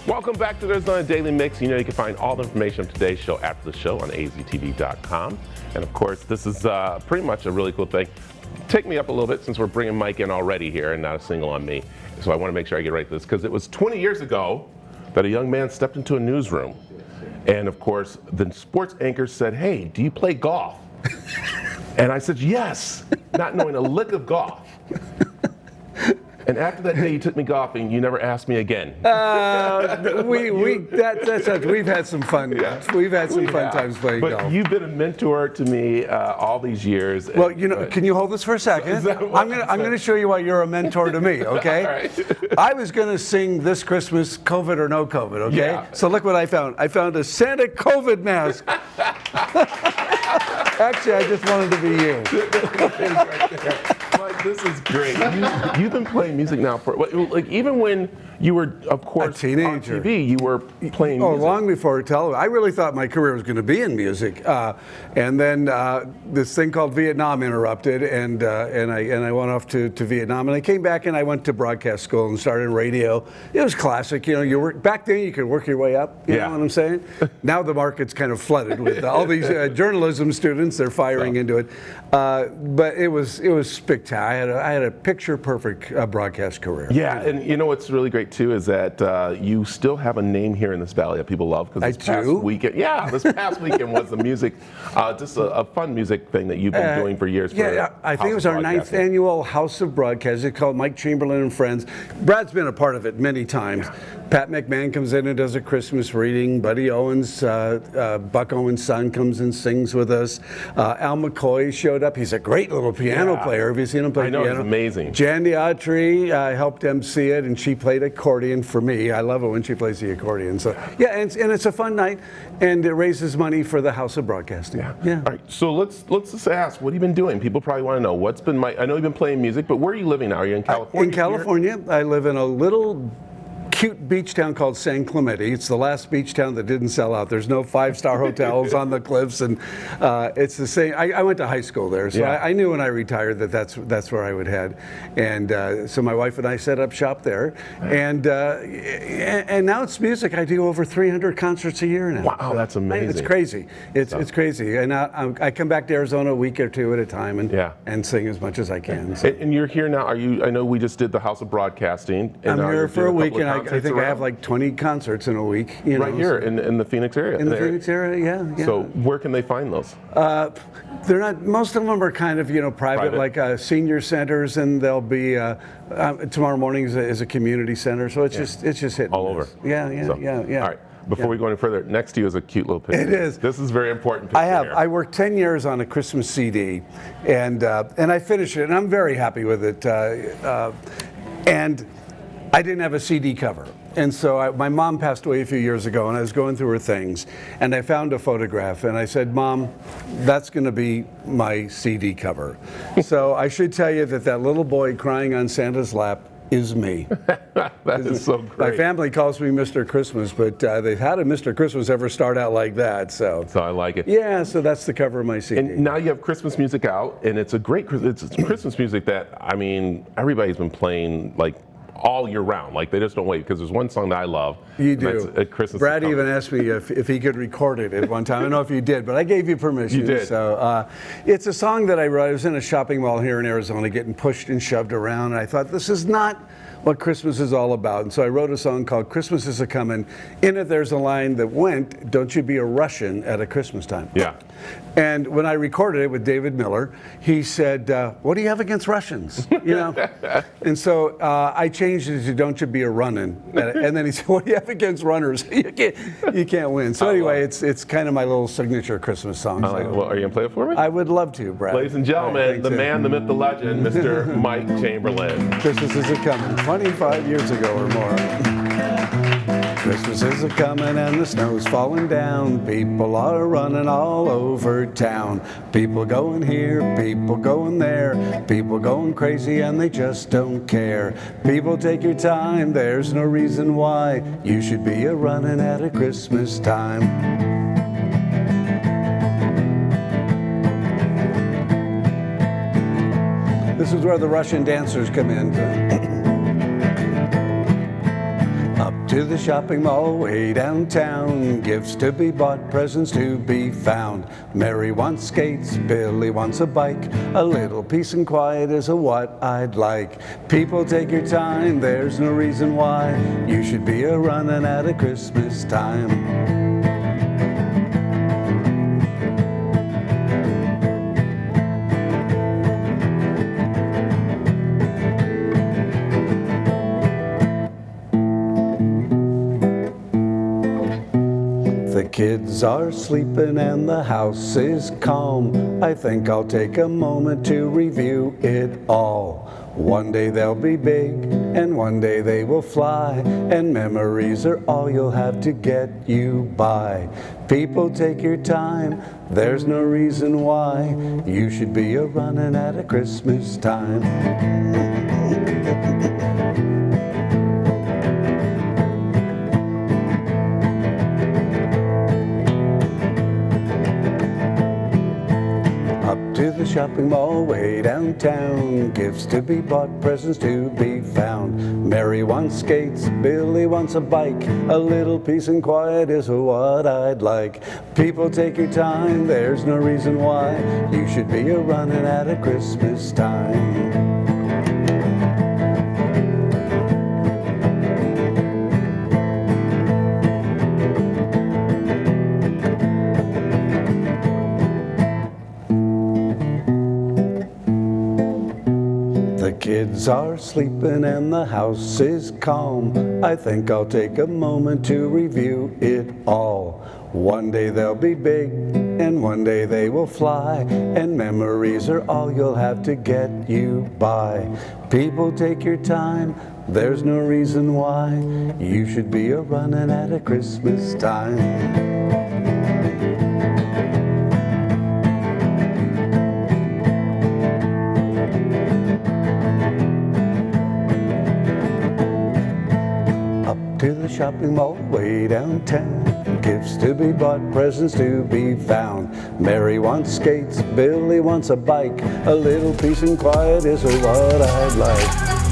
Welcome back to There's Not a Daily Mix. You know you can find all the information of today's show after the show on aztv.com. And of course, this is pretty much a really cool thing. Take me up a little bit since we're bringing Mike in already here and not a single on me. So I want to make sure I get right to this because it was 20 years ago that a young man stepped into a newsroom. And of course, the sports anchor said, "Hey, do you play golf?" And I said, "Yes," not knowing a lick of golf. And after that day you took me golfing, you never asked me again. We've had some fun. Yeah. We've had some fun times playing golf. But you've been a mentor to me all these years. Well, you know, can you hold this for a second? I'm gonna show you why you're a mentor to me. Okay. All right. I was gonna sing this Christmas, COVID or no COVID. Okay. Yeah. So look what I found. I found a Santa COVID mask. Actually, I just wanted to be you. Mike, this is great. You've been playing music now for, like, even when you were, of course, a teenager on TV, you were playing music. Long before television. I really thought my career was going to be in music, and then this thing called Viet Nam interrupted, and I went off to Vietnam, and I came back and I went to broadcast school and started in radio. It was classic, you know. Back then you could work your way up. You know what I'm saying? Now the market's kind of flooded with all these journalism students. They're firing into it, but it was spectacular. I had a picture perfect broadcast career. Yeah, and you know what's really great too is that you still have a name here in this valley that people love because this past weekend was the music, just a fun music thing that you've been doing for years. I think it was our 9th annual House of Broadcasting. It's called Mike Chamberlin and Friends. Brad's been a part of it many times. Pat McMahon comes in and does a Christmas reading. Buddy Owens, Buck Owens' son, comes and sings with us. Al McCoy showed up. He's a great little piano player. Have you seen him play piano? I know, it's amazing. Jan Diatri helped MC it, and she played accordion for me. I love it when she plays the accordion. So yeah, and it's a fun night, and it raises money for the House of Broadcasting. Yeah. All right, so let's just ask, what have you been doing? People probably want to know what's been I know you've been playing music, but where are you living now? Are you in California? In California, I live in a little cute beach town called San Clemente. It's the last beach town that didn't sell out. There's no 5-star hotels on the cliffs, and it's the same. I went to high school there, so I knew when I retired that's where I would head. And so my wife and I set up shop there, and now it's music. I do over 300 concerts a year now. Wow, that's amazing. It's crazy. It's crazy. And I come back to Arizona a week or two at a time and sing as much as I can. So. And you're here now. I know we just did the House of Broadcasting. And I'm here for a week, and I think I have like 20 concerts in a week. You know, right here in the Phoenix area. In the Phoenix area, yeah. So where can they find those? They're not. Most of them are kind of private. Like senior centers, and they'll be tomorrow morning is a community center. So it's just hitting all over. Yeah. All right. Before we go any further, next to you is a cute little picture. It is. This is very important picture. I worked 10 years on a Christmas CD, and I finished it, and I'm very happy with it. And I didn't have a CD cover. And so my mom passed away a few years ago, and I was going through her things, and I found a photograph, and I said, "Mom, that's going to be my CD cover." So I should tell you that little boy crying on Santa's lap is me. That is so great. My family calls me Mr. Christmas, but how did Mr. Christmas ever start out like that? So I like it. Yeah, so that's the cover of my CD. And now you have Christmas music out, and it's Christmas music that, I mean, everybody's been playing like all year round. Like, they just don't wait, because there's one song that I love. You do. That's Christmas. Brad even asked me if he could record it at one time. I don't know if you did, but I gave you permission. You did. So it's a song that I wrote. I was in a shopping mall here in Arizona getting pushed and shoved around, and I thought, this is not what Christmas is all about. And so I wrote a song called Christmas Is A-Comin'. In it, there's a line that went, "Don't you be a Russian at a Christmas time." Yeah. And when I recorded it with David Miller, he said, "What do you have against Russians?" You know. And so I changed it to "Don't you be a runnin'," and then he said, "What do you have against runners? You can't win." So anyway, it's kind of my little signature Christmas song. I like it. Well, are you gonna play it for me? I would love to, Brad. Ladies and gentlemen, the man, the myth, the legend, Mr. Mike Chamberlin. Christmas is a-comin', 25 years ago or more. Christmas is a-comin' and the snow's falling down. People are running all over town. People going here, people going there. People going crazy and they just don't care. People, take your time, there's no reason why you should be a-running at a Christmas time. This is where the Russian dancers come in. Up to the shopping mall way downtown. Gifts to be bought, presents to be found. Mary wants skates, Billy wants a bike. A little peace and quiet is what I'd like. People, take your time, there's no reason why you should be a-running at a Christmas time. The kids are sleeping and the house is calm. I think I'll take a moment to review it all. One day they'll be big, and one day they will fly, and memories are all you'll have to get you by. People, take your time, there's no reason why you should be a-running at a Christmas time. To the shopping mall way downtown. Gifts to be bought, presents to be found. Mary wants skates, Billy wants a bike. A little peace and quiet is what I'd like. People, take your time, there's no reason why you should be a-running at a Christmas time. The kids are sleeping and the house is calm. I think I'll take a moment to review it all. One day they'll be big, and one day they will fly, and memories are all you'll have to get you by. People, take your time, there's no reason why you should be a-running at a Christmas time. To the shopping mall way downtown. Gifts to be bought, presents to be found. Mary wants skates, Billy wants a bike. A little peace and quiet is what I'd like.